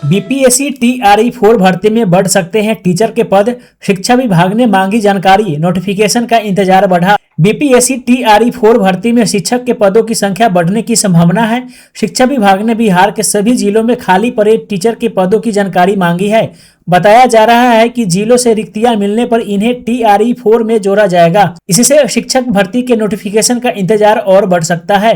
BPSC TRE 4 भर्ती में बढ़ सकते हैं टीचर के पद, शिक्षा विभाग ने मांगी जानकारी, नोटिफिकेशन का इंतजार बढ़ा। बीपीएससी टीआरई 4 भर्ती में शिक्षक के पदों की संख्या बढ़ने की संभावना है। शिक्षा विभाग ने बिहार के सभी जिलों में खाली पड़े टीचर के पदों की जानकारी मांगी है। बताया जा रहा है कि जिलों से रिक्तियां मिलने पर इन्हें टीआरई 4 में जोड़ा जाएगा। इससे शिक्षक भर्ती के नोटिफिकेशन का इंतजार और बढ़ सकता है।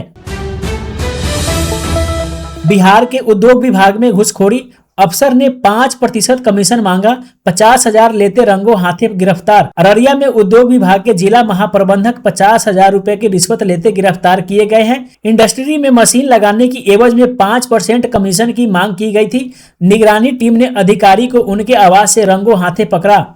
बिहार के उद्योग विभाग में घूसखोरी, अफसर ने 5% कमीशन मांगा, 50,000 लेते रंगों हाथे गिरफ्तार। अररिया में उद्योग विभाग के जिला महाप्रबंधक 50,000 रुपए की रिश्वत लेते गिरफ्तार किए गए हैं। इंडस्ट्री में मशीन लगाने की एवज में 5% कमीशन की मांग की गई थी। निगरानी टीम ने अधिकारी को उनके आवास से रंगों हाथे पकड़ा।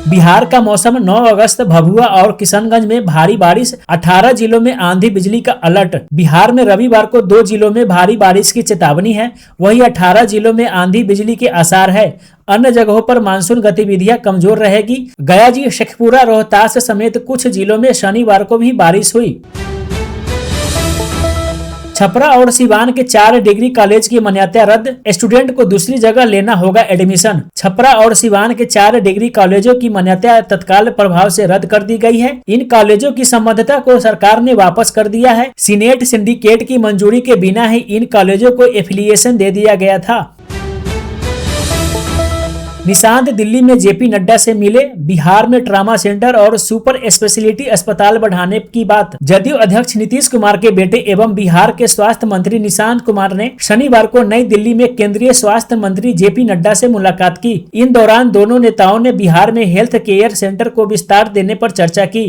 बिहार का मौसम, 9 अगस्त भभुआ और किशनगंज में भारी बारिश, 18 जिलों में आंधी बिजली का अलर्ट। बिहार में रविवार को 2 जिलों में भारी बारिश की चेतावनी है, वहीं 18 जिलों में आंधी बिजली के आसार है। अन्य जगहों पर मानसून गतिविधियां कमजोर रहेगी। गया, शेखपुरा, रोहतास समेत कुछ जिलों में शनिवार को भी बारिश हुई। छपरा और सिवान के 4 डिग्री कॉलेज की मान्यता रद्द, स्टूडेंट को दूसरी जगह लेना होगा एडमिशन। छपरा और सिवान के 4 डिग्री कॉलेजों की मान्यता तत्काल प्रभाव से रद्द कर दी गई है। इन कॉलेजों की संबद्धता को सरकार ने वापस कर दिया है। सीनेट सिंडिकेट की मंजूरी के बिना ही इन कॉलेजों को एफिलिएशन दे दिया गया था। निशांत दिल्ली में जेपी नड्डा से मिले, बिहार में ट्रामा सेंटर और सुपर स्पेशलिटी अस्पताल बढ़ाने की बात। जदयू अध्यक्ष नीतीश कुमार के बेटे एवं बिहार के स्वास्थ्य मंत्री निशांत कुमार ने शनिवार को नई दिल्ली में केंद्रीय स्वास्थ्य मंत्री जेपी नड्डा से मुलाकात की। इन दौरान दोनों नेताओं ने बिहार में हेल्थ केयर सेंटर को विस्तार देने पर चर्चा की।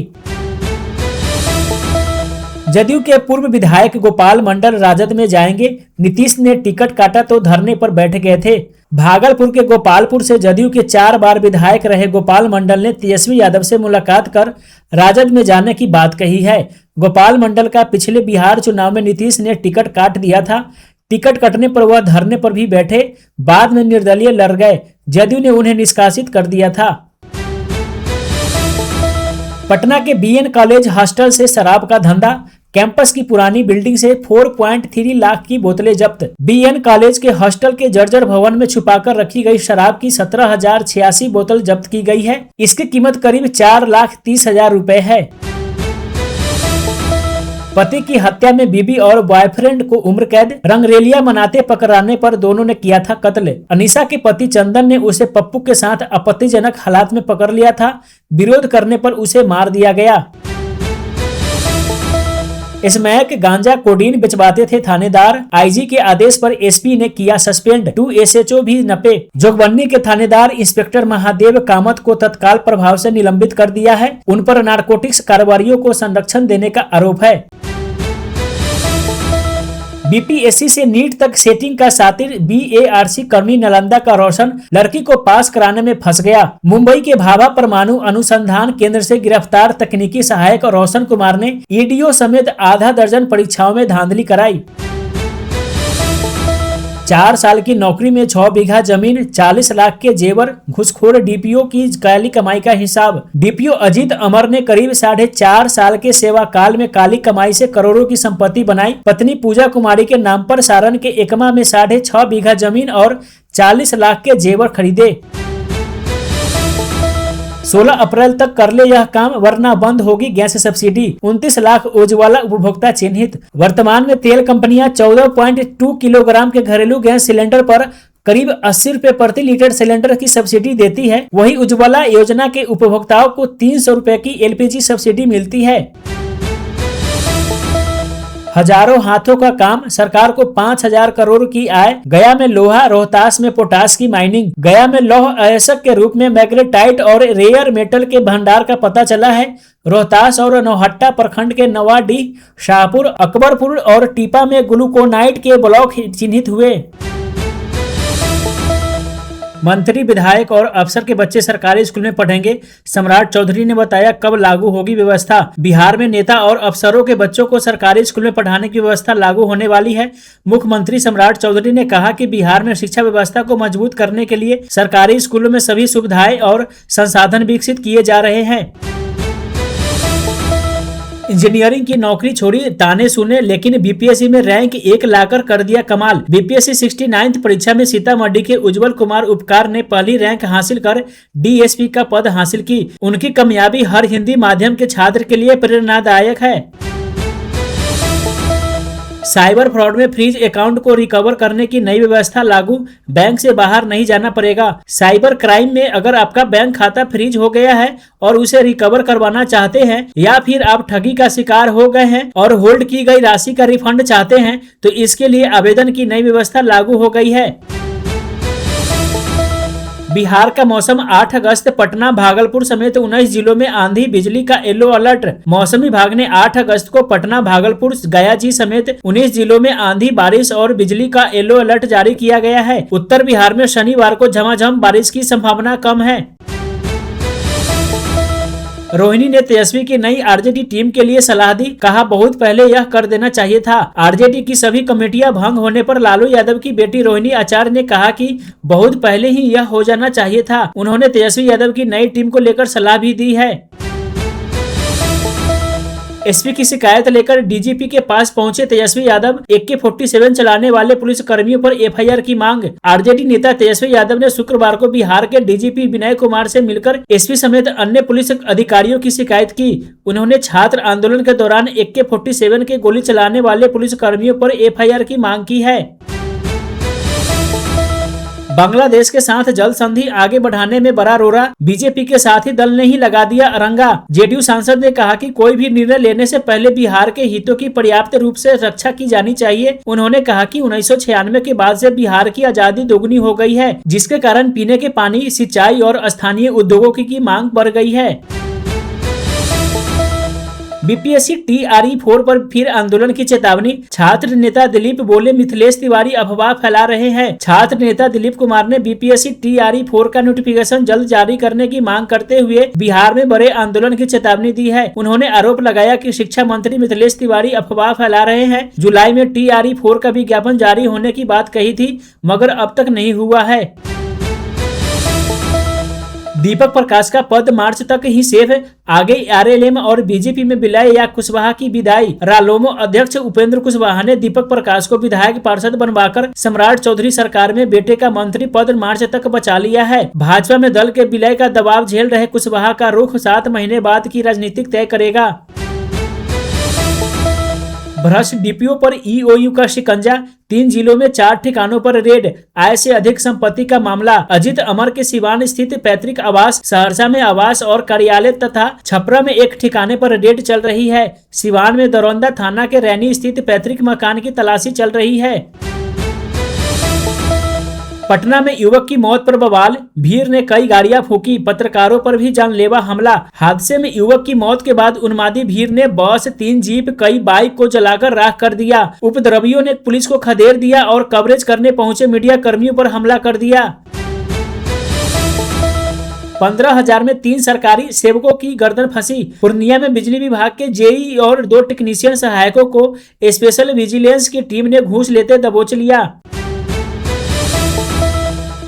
जदयू के पूर्व विधायक गोपाल मंडल राजद में जाएंगे, नीतीश ने टिकट काटा तो धरने पर बैठ गए थे। भागलपुर के गोपालपुर से जदयू के 4 बार विधायक रहे गोपाल मंडल ने तेजस्वी यादव से मुलाकात कर राजद में जाने की बात कही है। गोपाल मंडल का पिछले बिहार चुनाव में नीतीश ने टिकट काट दिया था। टिकट कटने पर वह धरने पर भी बैठे, बाद में निर्दलीय लड़ गए। जदयू ने उन्हें निष्कासित कर दिया था। पटना के बीएन कॉलेज हॉस्टल से शराब का धंधा, कैंपस की पुरानी बिल्डिंग से 4.3 लाख की बोतलें जब्त। बीएन कॉलेज के हॉस्टल के जर्जर भवन में छुपाकर रखी गई शराब की 17,086 बोतल जब्त की गई है। इसकी कीमत करीब 4,30,000 रुपए है। पति की हत्या में बीबी और बॉयफ्रेंड को उम्र कैद, रंगरेलिया मनाते पकड़ाने पर दोनों ने किया था कत्ल। अनीसा के पति चंदन ने उसे पप्पू के साथ आपत्तिजनक हालात में पकड़ लिया था। विरोध करने पर उसे मार दिया गया। स्मैक गांजा कोडीन बेचवाते थे थानेदार, आईजी के आदेश पर एसपी ने किया सस्पेंड। 2 एसएचओ भी नपे। जोगबन्नी के थानेदार इंस्पेक्टर महादेव कामत को तत्काल प्रभाव से निलंबित कर दिया है। उन पर नारकोटिक्स कारोबारियों को संरक्षण देने का आरोप है। बीपीएससी से नीट तक सेटिंग का सातिर, बीएआरसी कर्मी नालंदा का रोशन लड़की को पास कराने में फंस गया। मुंबई के भाभा परमाणु अनुसंधान केंद्र से गिरफ्तार तकनीकी सहायक रोशन कुमार ने ईडीओ समेत आधा दर्जन परीक्षाओं में धांधली कराई। 4 साल की नौकरी में 6 बीघा जमीन, 40 लाख के जेवर, घूसखोर डीपीओ की काली कमाई का हिसाब। डीपीओ अजीत अमर ने करीब 4.5 साल के सेवा काल में काली कमाई से करोड़ों की संपत्ति बनाई। पत्नी पूजा कुमारी के नाम पर सारण के एकमा में 6.5 बीघा जमीन और 40 लाख के जेवर खरीदे। 16 अप्रैल तक कर ले यह काम, वरना बंद होगी गैस सब्सिडी। 29 लाख उज्ज्वला उपभोक्ता चिन्हित। वर्तमान में तेल कंपनियां 14.2 किलोग्राम के घरेलू गैस सिलेंडर पर करीब 80 रुपए प्रति लीटर सिलेंडर की सब्सिडी देती है। वहीं उज्ज्वला योजना के उपभोक्ताओं को 300 रुपए की एलपीजी सब्सिडी मिलती है। हजारों हाथों का काम, सरकार को 5,000 करोड़ की आय। गया में लोहा, रोहतास में पोटास की माइनिंग। गया में लौह अयस्क के रूप में मैग्नेटाइट और रेयर मेटल के भंडार का पता चला है। रोहतास और नौहट्टा प्रखंड के नवाडीह, शाहपुर, अकबरपुर और टीपा में ग्लूकोनाइट के ब्लॉक चिन्हित हुए। मंत्री, विधायक और अफसर के बच्चे सरकारी स्कूल में पढ़ेंगे, सम्राट चौधरी ने बताया। कब लागू होगी व्यवस्था? बिहार में नेता और अफसरों के बच्चों को सरकारी स्कूल में पढ़ाने की व्यवस्था लागू होने वाली है। मुख्यमंत्री सम्राट चौधरी ने कहा कि बिहार में शिक्षा व्यवस्था को मजबूत करने के लिए सरकारी स्कूलों में सभी सुविधाएं और संसाधन विकसित किए जा रहे हैं। इंजीनियरिंग की नौकरी छोड़ी, ताने सुने, लेकिन बीपीएससी में रैंक 1 लाकर कर दिया कमाल। बीपीएससी 69th परीक्षा में सीतामढ़ी के उज्जवल कुमार उपकार ने पहली रैंक हासिल कर डीएसपी का पद हासिल की। उनकी कामयाबी हर हिंदी माध्यम के छात्र के लिए प्रेरणादायक है। साइबर फ्रॉड में फ्रीज अकाउंट को रिकवर करने की नई व्यवस्था लागू, बैंक से बाहर नहीं जाना पड़ेगा। साइबर क्राइम में अगर आपका बैंक खाता फ्रीज हो गया है और उसे रिकवर करवाना चाहते हैं, या फिर आप ठगी का शिकार हो गए हैं और होल्ड की गई राशि का रिफंड चाहते हैं, तो इसके लिए आवेदन की नई व्यवस्था लागू हो गई है। बिहार का मौसम 8 अगस्त पटना, भागलपुर समेत 19 जिलों में आंधी बिजली का येलो अलर्ट। मौसम विभाग ने 8 अगस्त को पटना, भागलपुर, गया जी समेत 19 जिलों में आंधी, बारिश और बिजली का येलो अलर्ट जारी किया गया है। उत्तर बिहार में शनिवार को झमाझम बारिश की संभावना कम है। रोहिणी ने तेजस्वी की नई आरजेडी टीम के लिए सलाह दी, कहा बहुत पहले यह कर देना चाहिए था। आरजेडी की सभी कमेटियां भंग होने पर लालू यादव की बेटी रोहिणी आचार्य ने कहा कि बहुत पहले ही यह हो जाना चाहिए था। उन्होंने तेजस्वी यादव की नई टीम को लेकर सलाह भी दी है। एसपी की शिकायत लेकर डीजीपी के पास पहुंचे तेजस्वी यादव, AK-47 चलाने वाले पुलिस कर्मियों पर एफआईआर की मांग। आरजेडी नेता तेजस्वी यादव ने शुक्रवार को बिहार के डीजीपी विनय कुमार से मिलकर एसपी समेत अन्य पुलिस अधिकारियों की शिकायत की। उन्होंने छात्र आंदोलन के दौरान AK-47 के गोली चलाने वाले पुलिस कर्मियों पर एफआईआर की मांग की है। बांग्लादेश के साथ जल संधि आगे बढ़ाने में बड़ा रोरा, बीजेपी के साथी दल ने ही लगा दिया अरंगा। जेडीयू सांसद ने कहा कि कोई भी निर्णय लेने से पहले बिहार के हितों की पर्याप्त रूप से रक्षा की जानी चाहिए। उन्होंने कहा कि 1996 के बाद से बिहार की आजादी दोगुनी हो गई है, जिसके कारण पीने के पानी, सिंचाई और स्थानीय उद्योगों की मांग बढ़ गई है। बीपीएससी TRE 4 पर फिर आंदोलन की चेतावनी, छात्र नेता दिलीप बोले मिथिलेश तिवारी अफवाह फैला रहे हैं। छात्र नेता दिलीप कुमार ने बीपीएससी TRE 4 का नोटिफिकेशन जल्द जारी करने की मांग करते हुए बिहार में बड़े आंदोलन की चेतावनी दी है। उन्होंने आरोप लगाया कि शिक्षा मंत्री मिथिलेश तिवारी अफवाह फैला रहे हैं। जुलाई में TRE 4 का विज्ञापन जारी होने की बात कही थी, मगर अब तक नहीं हुआ है। दीपक प्रकाश का पद मार्च तक ही सेफ, आगे आरएलएम और बीजेपी में विलय या कुशवाहा की विदाई। रालोमो अध्यक्ष उपेंद्र कुशवाहा ने दीपक प्रकाश को विधायक पार्षद बनवाकर सम्राट चौधरी सरकार में बेटे का मंत्री पद मार्च तक बचा लिया है। भाजपा में दल के विलय का दबाव झेल रहे कुशवाहा का रुख 7 महीने बाद की राजनीतिक तय करेगा। भ्रष्ट डीपीओ पर ईओयू का शिकंजा, 3 जिलों में 4 ठिकानों पर रेड, आय से अधिक संपत्ति का मामला। अजित अमर के सिवान स्थित पैतृक आवास, सहरसा में आवास और कार्यालय तथा छपरा में एक ठिकाने पर रेड चल रही है। सिवान में दरौंदा थाना के रैनी स्थित पैतृक मकान की तलाशी चल रही है। पटना में युवक की मौत पर बवाल, भीड़ ने कई गाड़ियां फूकी, पत्रकारों पर भी जानलेवा हमला। हादसे में युवक की मौत के बाद उन्मादी भीड़ ने बस, 3 जीप, कई बाइक को जलाकर राख कर दिया। उपद्रवियों ने पुलिस को खदेड़ दिया और कवरेज करने पहुंचे मीडिया कर्मियों पर हमला कर दिया। 15,000 में 3 सरकारी सेवकों की गर्दन फंसी। पूर्णिया में बिजली विभाग के जेई और 2 टेक्नीशियन सहायकों को स्पेशल विजिलेंस की टीम ने घूस लेते दबोच लिया।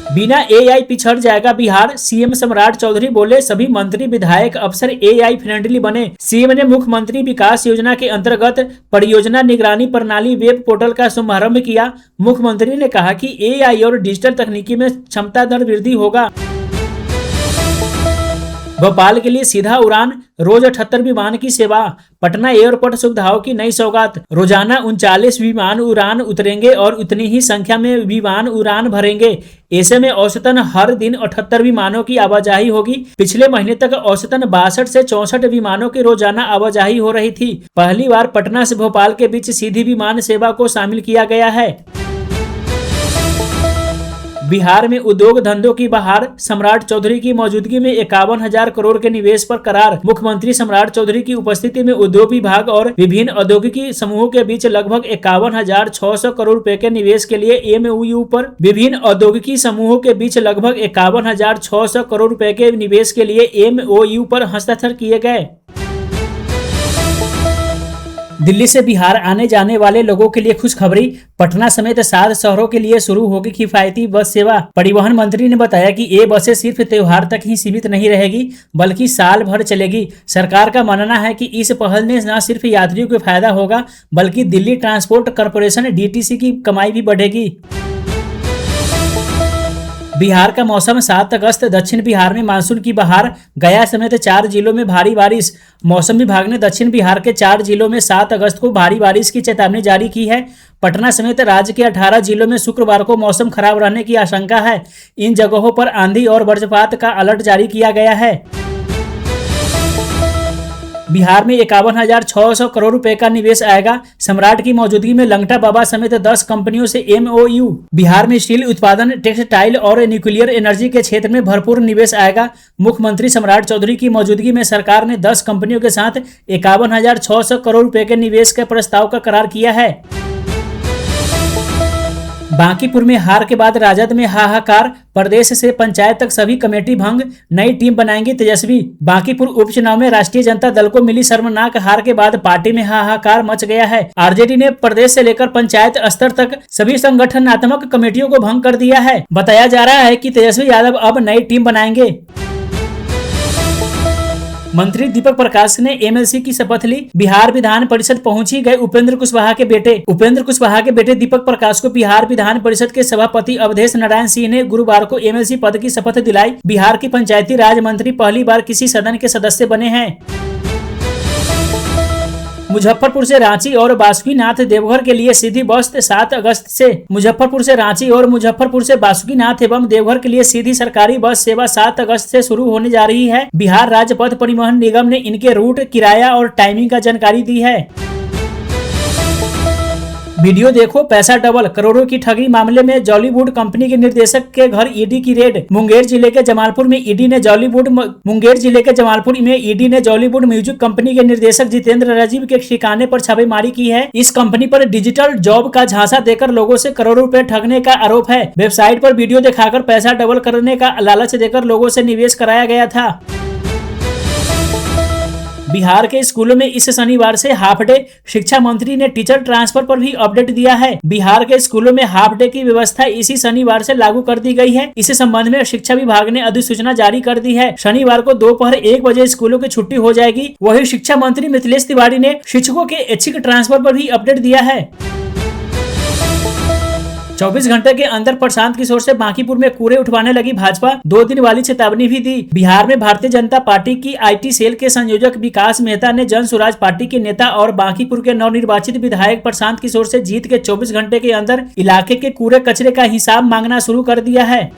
बिना एआई पिछड़ जाएगा बिहार, सीएम सम्राट चौधरी बोले सभी मंत्री विधायक अफसर एआई फ्रेंडली बने। सीएम ने मुख्यमंत्री विकास योजना के अंतर्गत परियोजना निगरानी प्रणाली वेब पोर्टल का शुभारंभ किया। मुख्यमंत्री ने कहा कि एआई और डिजिटल तकनीकी में क्षमता दर वृद्धि होगा। भोपाल के लिए सीधा उड़ान, रोज 78 विमान की सेवा। पटना एयरपोर्ट सुविधाओं की नई सौगात। रोजाना 39 विमान उड़ान उतरेंगे और उतनी ही संख्या में विमान उड़ान भरेंगे। ऐसे में औसतन हर दिन 78 विमानों की आवाजाही होगी। पिछले महीने तक औसतन 62 से 64 विमानों की रोजाना आवाजाही हो रही थी। पहली बार पटना से भोपाल के बीच सीधी विमान सेवा को शामिल किया गया है। बिहार में उद्योग धंधों की बहार, सम्राट चौधरी की मौजूदगी में 51,000 करोड़ के निवेश पर करार। मुख्यमंत्री सम्राट चौधरी की उपस्थिति में उद्योग विभाग और विभिन्न औद्योगिकी समूहों के बीच लगभग 51,600 करोड़ रुपए के निवेश के लिए एमओयू पर विभिन्न औद्योगिकी समूहों के बीच लगभग 51,600 करोड़ रुपए के निवेश के लिए एमओयू पर हस्ताक्षर किए गए। दिल्ली से बिहार आने जाने वाले लोगों के लिए खुशखबरी। पटना समेत 7 शहरों के लिए शुरू होगी किफायती बस सेवा। परिवहन मंत्री ने बताया कि ये बसें सिर्फ त्योहार तक ही सीमित नहीं रहेगी, बल्कि साल भर चलेगी। सरकार का मानना है कि इस पहल ने न सिर्फ यात्रियों को फायदा होगा, बल्कि दिल्ली ट्रांसपोर्ट कॉर्पोरेशन डीटीसी की कमाई भी बढ़ेगी। बिहार का मौसम 7 अगस्त दक्षिण बिहार में मानसून की बहार। गया समेत 4 जिलों में भारी बारिश। मौसम विभाग ने दक्षिण बिहार के 4 जिलों में 7 अगस्त को भारी बारिश की चेतावनी जारी की है। पटना समेत राज्य के 18 जिलों में शुक्रवार को मौसम खराब रहने की आशंका है। इन जगहों पर आंधी और वज्रपात का अलर्ट जारी किया गया है। बिहार में 51,600 करोड़ रुपए का निवेश आएगा। सम्राट की मौजूदगी में लंगटा बाबा समेत 10 कंपनियों से MOU। बिहार में स्टील उत्पादन, टेक्सटाइल और न्यूक्लियर एनर्जी के क्षेत्र में भरपूर निवेश आएगा। मुख्यमंत्री सम्राट चौधरी की मौजूदगी में सरकार ने 10 कंपनियों के साथ 51,600 करोड़ रुपए के निवेश के प्रस्ताव का करार किया है। बांकीपुर में हार के बाद राजद में हाहाकार। प्रदेश से पंचायत तक सभी कमेटी भंग। नई टीम बनाएंगे तेजस्वी। बांकीपुर उपचुनाव में राष्ट्रीय जनता दल को मिली शर्मनाक हार के बाद पार्टी में हाहाकार मच गया है। आरजेडी ने प्रदेश से लेकर पंचायत स्तर तक सभी संगठनात्मक कमेटियों को भंग कर दिया है। बताया जा रहा है कि तेजस्वी यादव अब नई टीम बनाएंगे। मंत्री दीपक प्रकाश ने MLC की शपथ ली। बिहार विधान परिषद पहुंची गए उपेंद्र कुशवाहा के बेटे दीपक प्रकाश को बिहार विधान परिषद के सभापति अवधेश नारायण सिंह ने गुरुवार को MLC पद की शपथ दिलाई। बिहार के पंचायती राज मंत्री पहली बार किसी सदन के सदस्य बने हैं। मुजफ्फरपुर से रांची और बासुकीनाथ देवघर के लिए सीधी बस 7 अगस्त से। मुजफ्फरपुर से रांची और मुजफ्फरपुर से बासुकीनाथ एवं देवघर के लिए सीधी सरकारी बस सेवा 7 अगस्त से शुरू होने जा रही है। बिहार राज्य पथ परिवहन निगम ने इनके रूट, किराया और टाइमिंग का जानकारी दी है। वीडियो देखो पैसा डबल। करोड़ों की ठगी मामले में जॉलीवुड कंपनी के निर्देशक के घर ईडी की रेड। मुंगेर जिले के जमालपुर में ईडी ने जॉलीवुड म्यूजिक कंपनी के निर्देशक जितेंद्र राजीव के ठिकाने पर छापेमारी की है। इस कंपनी पर डिजिटल जॉब का झांसा देकर लोगों से करोड़ों रुपए ठगने का आरोप है। वेबसाइट पर वीडियो दिखाकर पैसा डबल करने का लालच देकर लोगों से निवेश कराया गया था। बिहार के स्कूलों में इस शनिवार से हाफ डे। शिक्षा मंत्री ने टीचर ट्रांसफर पर भी अपडेट दिया है। बिहार के स्कूलों में हाफ डे की व्यवस्था इसी शनिवार से लागू कर दी गई है। इस संबंध में शिक्षा विभाग ने अधिसूचना जारी कर दी है। शनिवार को दोपहर 1 बजे स्कूलों की छुट्टी हो जाएगी। वहीं शिक्षा मंत्री मिथिलेश तिवारी ने शिक्षकों के ऐच्छिक ट्रांसफर पर भी अपडेट दिया है। 24 घंटे के अंदर प्रशांत किशोर से बांकीपुर में कूड़े उठवाने लगी भाजपा। 2 दिन वाली चेतावनी भी दी। बिहार में भारतीय जनता पार्टी की IT सेल के संयोजक विकास मेहता ने जन स्वराज पार्टी के नेता और बांकीपुर के नवनिर्वाचित विधायक प्रशांत किशोर से जीत के 24 घंटे के अंदर इलाके के कूड़े कचरे का हिसाब मांगना शुरू कर दिया है।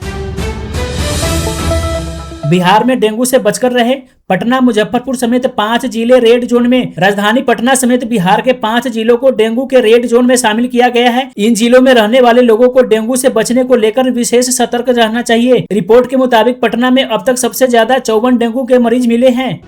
बिहार में डेंगू से बचकर रहे। पटना, मुजफ्फरपुर समेत 5 जिले रेड जोन में। राजधानी पटना समेत बिहार के 5 जिलों को डेंगू के रेड जोन में शामिल किया गया है। इन जिलों में रहने वाले लोगों को डेंगू से बचने को लेकर विशेष सतर्क रहना चाहिए। रिपोर्ट के मुताबिक पटना में अब तक सबसे ज्यादा 54 डेंगू के मरीज मिले हैं।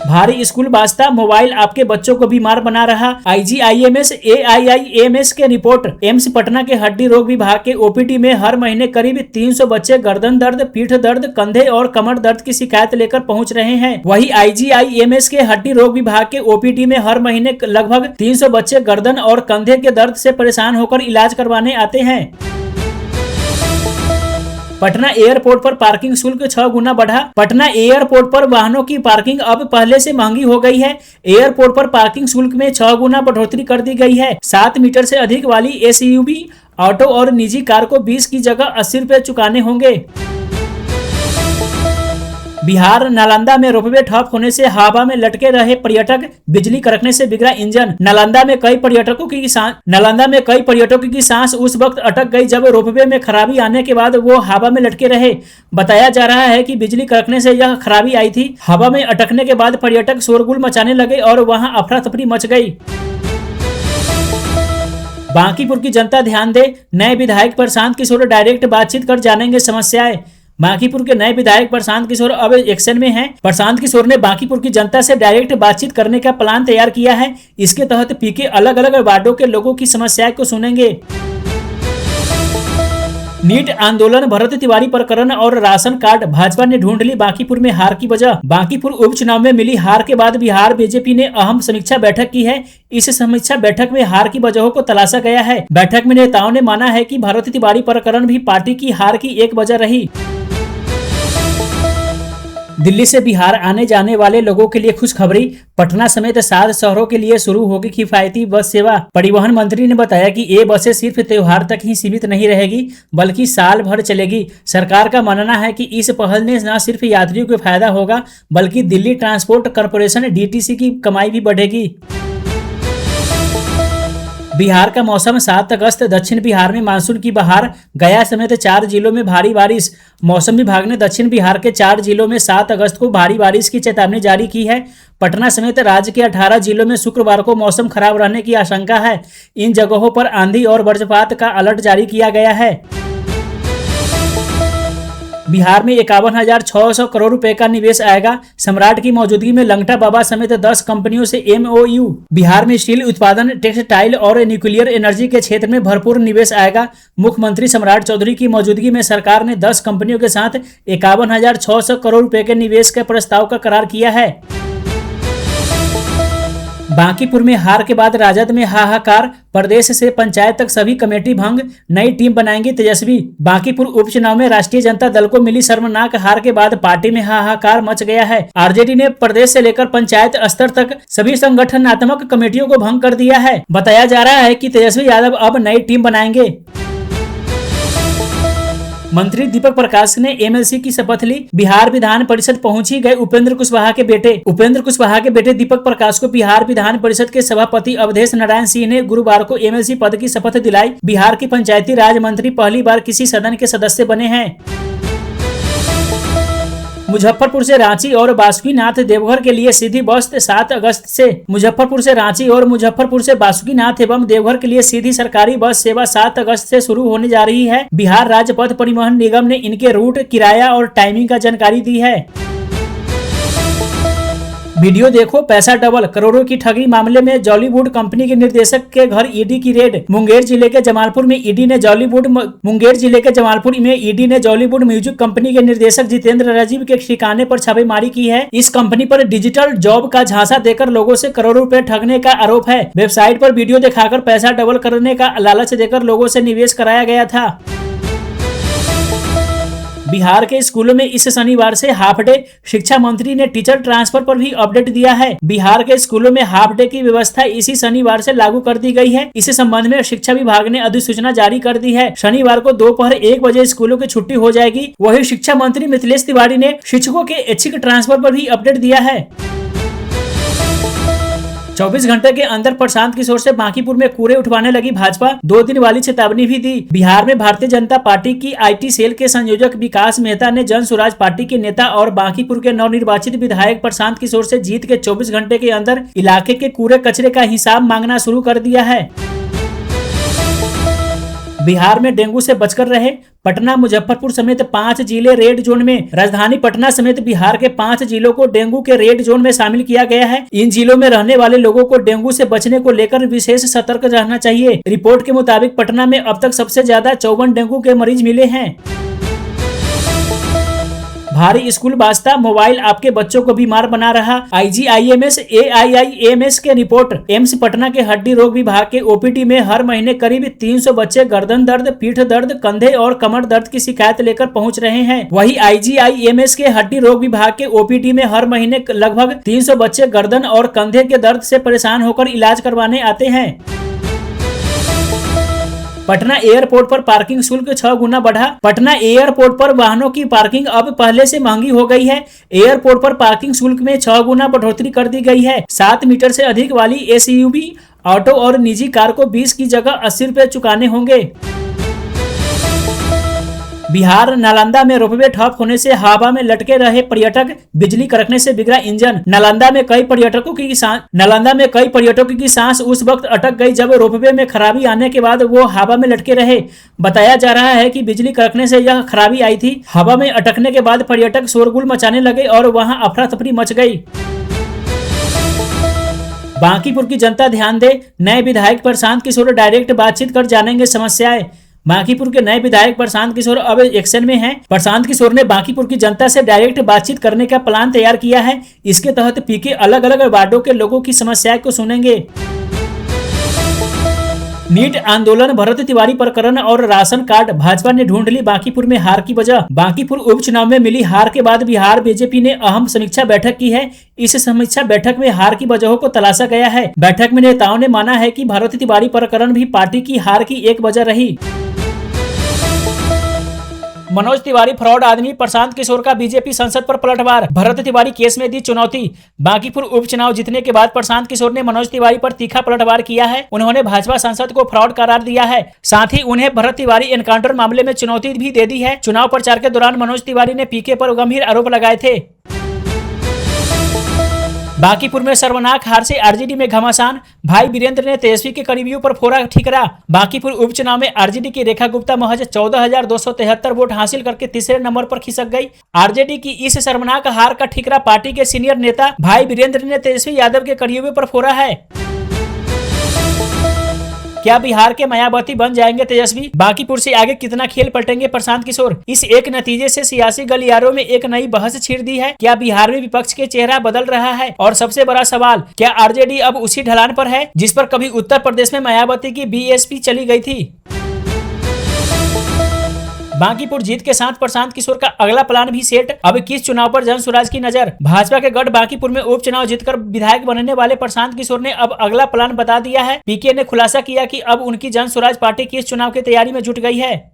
भारी स्कूल वास्ता, मोबाइल आपके बच्चों को बीमार बना रहा। IGIMS AIIMS के रिपोर्ट। एम्स पटना के हड्डी रोग विभाग के OPD में हर महीने करीब 300 बच्चे गर्दन दर्द, पीठ दर्द, कंधे और कमर दर्द की शिकायत लेकर पहुंच रहे हैं। वहीं IGIMS के हड्डी रोग विभाग के OPD में हर महीने लगभग 300 बच्चे गर्दन और कंधे के दर्द से परेशान होकर इलाज करवाने आते हैं। पटना एयरपोर्ट पर पार्किंग शुल्क 6 गुना बढ़ा। पटना एयरपोर्ट पर वाहनों की पार्किंग अब पहले से महंगी हो गई है। एयरपोर्ट पर पार्किंग शुल्क में 6 गुना बढ़ोतरी कर दी गई है। 7 मीटर से अधिक वाली SUV, ऑटो और निजी कार को 20 की जगह 80 रुपए चुकाने होंगे। बिहार नालंदा में रोपवे ठप होने से हवा में लटके रहे पर्यटक। बिजली कड़कने से बिगड़ा इंजन। नालंदा में कई पर्यटकों की सांस उस वक्त अटक गई जब रोपवे में खराबी आने के बाद वो हवा में लटके रहे। बताया जा रहा है कि बिजली कड़कने से यह खराबी आई थी। हवा में अटकने के बाद पर्यटक शोरगुल मचाने लगे और वहां अफरा तफरी मच गई। बांकीपुर की जनता ध्यान दे। नए विधायक प्रशांत किशोर डायरेक्ट बातचीत कर जानेंगे समस्याएं। बांकीपुर के नए विधायक प्रशांत किशोर अब एक्शन में हैं। प्रशांत किशोर ने बांकीपुर की जनता से डायरेक्ट बातचीत करने का प्लान तैयार किया है। इसके तहत पीके अलग अलग वार्डों के लोगों की समस्याएं को सुनेंगे। नीट आंदोलन, भरत तिवारी प्रकरण और राशन कार्ड, भाजपा ने ढूंढ ली बांकीपुर में हार की वजह। बांकीपुर उपचुनाव में मिली हार के बाद बिहार बीजेपी ने अहम समीक्षा बैठक की है। इस समीक्षा बैठक में हार की वजहों को तलाशा गया है। बैठक में नेताओं ने माना है कि भरत तिवारी प्रकरण भी पार्टी की हार की एक वजह रही। दिल्ली से बिहार आने जाने वाले लोगों के लिए खुशखबरी, पटना समेत 7 शहरों के लिए शुरू होगी किफायती बस सेवा। परिवहन मंत्री ने बताया कि ये बसें सिर्फ त्योहार तक ही सीमित नहीं रहेगी, बल्कि साल भर चलेगी। सरकार का मानना है कि इस पहल ने न सिर्फ यात्रियों को फायदा होगा, बल्कि दिल्ली ट्रांसपोर्ट कॉरपोरेशन DTC की कमाई भी बढ़ेगी। बिहार का मौसम, 7 अगस्त दक्षिण बिहार में मानसून की बहार, गया समेत 4 जिलों में भारी बारिश। मौसम विभाग ने दक्षिण बिहार के 4 जिलों में 7 अगस्त को भारी बारिश की चेतावनी जारी की है। पटना समेत राज्य के 18 जिलों में शुक्रवार को मौसम खराब रहने की आशंका है। इन जगहों पर आंधी और वज्रपात का अलर्ट जारी किया गया है। बिहार में 51,600 करोड़ रुपए का निवेश आएगा। सम्राट की मौजूदगी में लंगटा बाबा समेत 10 कंपनियों से MOU। बिहार में स्टील उत्पादन, टेक्सटाइल और न्यूक्लियर एनर्जी के क्षेत्र में भरपूर निवेश आएगा। मुख्यमंत्री सम्राट चौधरी की मौजूदगी में सरकार ने 10 कंपनियों के साथ 51,600 करोड़ रुपए के निवेश के प्रस्ताव का करार किया है। बांकीपुर में हार के बाद राजद में हाहाकार, प्रदेश से पंचायत तक सभी कमेटी भंग, नई टीम बनाएंगे तेजस्वी। बांकीपुर उपचुनाव में राष्ट्रीय जनता दल को मिली शर्मनाक हार के बाद पार्टी में हाहाकार मच गया है। RJD ने प्रदेश से लेकर पंचायत स्तर तक सभी संगठनात्मक कमेटियों को भंग कर दिया है। बताया जा रहा है कि तेजस्वी यादव अब नई टीम बनाएंगे। मंत्री दीपक प्रकाश ने MLC की शपथ ली। बिहार विधान परिषद पहुंची गए उपेंद्र कुशवाहा के बेटे दीपक प्रकाश को बिहार विधान परिषद के सभापति अवधेश नारायण सिंह ने गुरुवार को MLC पद की शपथ दिलाई। बिहार के पंचायती राज मंत्री पहली बार किसी सदन के सदस्य बने हैं। मुजफ्फरपुर से रांची और बासुकीनाथ देवघर के लिए सीधी बस 7 अगस्त से। मुजफ्फरपुर से रांची और मुजफ्फरपुर से बासुकीनाथ एवं देवघर के लिए सीधी सरकारी बस सेवा 7 अगस्त से शुरू होने जा रही है। बिहार राज्य पथ परिवहन निगम ने इनके रूट, किराया और टाइमिंग का जानकारी दी है। वीडियो देखो पैसा डबल, करोड़ों की ठगी मामले में जॉलीवुड कंपनी के निर्देशक के घर ईडी की रेड। मुंगेर जिले के जमालपुर में ईडी ने जॉलीवुड म्यूजिक कंपनी के निर्देशक जितेंद्र राजीव के ठिकाने पर छापेमारी की है। इस कंपनी पर डिजिटल जॉब का झांसा देकर लोगों से करोड़ों रुपए ठगने का आरोप है। वेबसाइट पर वीडियो दिखाकर पैसा डबल करने का लालच देकर लोगों से निवेश कराया गया था। बिहार के स्कूलों में इस शनिवार से हाफ डे, शिक्षा मंत्री ने टीचर ट्रांसफर पर भी अपडेट दिया है। बिहार के स्कूलों में हाफ डे की व्यवस्था इसी शनिवार से लागू कर दी गई है। इस संबंध में शिक्षा विभाग ने अधिसूचना जारी कर दी है। शनिवार को दोपहर 1 बजे स्कूलों की छुट्टी हो जाएगी। वहीं शिक्षा मंत्री मिथिलेश तिवारी ने शिक्षकों के ऐच्छिक ट्रांसफर पर भी अपडेट दिया है। 24 घंटे के अंदर प्रशांत किशोर से बांकीपुर में कूड़े उठवाने लगी भाजपा, 2 दिन वाली चेतावनी भी दी। बिहार में भारतीय जनता पार्टी की IT सेल के संयोजक विकास मेहता ने जन स्वराज पार्टी के नेता और बांकीपुर के नवनिर्वाचित विधायक प्रशांत किशोर से जीत के 24 घंटे के अंदर इलाके के कूड़े कचरे का हिसाब मांगना शुरू कर दिया है। बिहार में डेंगू से बचकर रहे, पटना मुजफ्फरपुर समेत 5 जिले रेड जोन में। राजधानी पटना समेत बिहार के 5 जिलों को डेंगू के रेड जोन में शामिल किया गया है। इन जिलों में रहने वाले लोगों को डेंगू से बचने को लेकर विशेष सतर्क रहना चाहिए। रिपोर्ट के मुताबिक पटना में अब तक सबसे ज्यादा 54 डेंगू के मरीज मिले हैं। भारी स्कूल वास्ता, मोबाइल आपके बच्चों को बीमार बना रहा। IGIMS AIIMS के रिपोर्ट। एम्स पटना के हड्डी रोग विभाग के OPD में हर महीने करीब 300 बच्चे गर्दन दर्द, पीठ दर्द, कंधे और कमर दर्द की शिकायत लेकर पहुंच रहे हैं। वहीं IGIMS के हड्डी रोग विभाग के OPD में हर महीने लगभग 300 बच्चे गर्दन और कंधे के दर्द से परेशान होकर इलाज करवाने आते हैं। पटना एयरपोर्ट पर पार्किंग शुल्क 6 गुना बढ़ा। पटना एयरपोर्ट पर वाहनों की पार्किंग अब पहले से महंगी हो गई है। एयरपोर्ट पर पार्किंग शुल्क में 6 गुना बढ़ोतरी कर दी गई है। 7 मीटर से अधिक वाली SUV, ऑटो और निजी कार को 20 की जगह 80 रुपए चुकाने होंगे। बिहार नालंदा में रोपवे ठप होने से हवा में लटके रहे पर्यटक, बिजली कड़कने से बिगड़ा इंजन। नालंदा में कई पर्यटकों की सांस उस वक्त अटक गई जब रोपवे में खराबी आने के बाद वो हवा में लटके रहे। बताया जा रहा है कि बिजली कड़कने से यह खराबी आई थी। हवा में अटकने के बाद पर्यटक शोरगुल मचाने लगे और वहां अफरा तफरी मच गई। बांकीपुर की जनता ध्यान दे, नए विधायक प्रशांत किशोर डायरेक्ट बातचीत कर जानेंगे समस्याएं। बांकीपुर के नए विधायक प्रशांत किशोर अब एक्शन में हैं। प्रशांत किशोर ने बांकीपुर की जनता से डायरेक्ट बातचीत करने का प्लान तैयार किया है। इसके तहत पीके अलग अलग वार्डों के लोगों की समस्याएं को सुनेंगे। नीट आंदोलन, भरत तिवारी प्रकरण और राशन कार्ड, भाजपा ने ढूंढ ली बांकीपुर में हार की वजह। बांकीपुर उपचुनाव में मिली हार के बाद बिहार बीजेपी ने अहम समीक्षा बैठक की है। इस समीक्षा बैठक में हार की वजहों को तलाशा गया है। बैठक में नेताओं ने माना है कि भरत तिवारी प्रकरण भी पार्टी की हार की एक वजह रही। मनोज तिवारी फ्रॉड आदमी, प्रशांत किशोर का बीजेपी संसद पर पलटवार, भरत तिवारी केस में दी चुनौती। बांकीपुर उपचुनाव जीतने के बाद प्रशांत किशोर ने मनोज तिवारी पर तीखा पलटवार किया है। उन्होंने भाजपा सांसद को फ्रॉड करार दिया है। साथ ही उन्हें भरत तिवारी एनकाउंटर मामले में चुनौती भी दे दी है। चुनाव प्रचार के दौरान मनोज तिवारी ने पीके पर गंभीर आरोप लगाए थे। बांकीपुर में शर्मनाक हार से आरजेडी में घमासान, भाई वीरेंद्र ने तेजस्वी के करीबियों पर फोड़ा ठिकरा। बांकीपुर उपचुनाव में आरजेडी की रेखा गुप्ता महज 14,273 वोट हासिल करके तीसरे नंबर पर खिसक गई। आरजेडी की इस शर्मनाक हार का ठिकरा पार्टी के सीनियर नेता भाई वीरेंद्र ने तेजस्वी यादव के करीबियों पर फोड़ा है। क्या बिहार के मायावती बन जाएंगे तेजस्वी? बांकीपुर से आगे कितना खेल पलटेंगे प्रशांत किशोर? इस एक नतीजे से सियासी गलियारों में एक नई बहस छिड़ दी है। क्या बिहार में विपक्ष के चेहरा बदल रहा है? और सबसे बड़ा सवाल, क्या आरजेडी अब उसी ढलान पर है जिस पर कभी उत्तर प्रदेश में मायावती की बीएसपी चली गई थी? बांकीपुर जीत के साथ प्रशांत किशोर का अगला प्लान भी सेट। अब किस चुनाव पर जन स्वराज की नजर? भाजपा के गढ़ बांकीपुर में उपचुनाव जीतकर विधायक बनने वाले प्रशांत किशोर ने अब अगला प्लान बता दिया है। पीके ने खुलासा किया कि अब उनकी जन स्वराज पार्टी किस चुनाव की तैयारी में जुट गई है।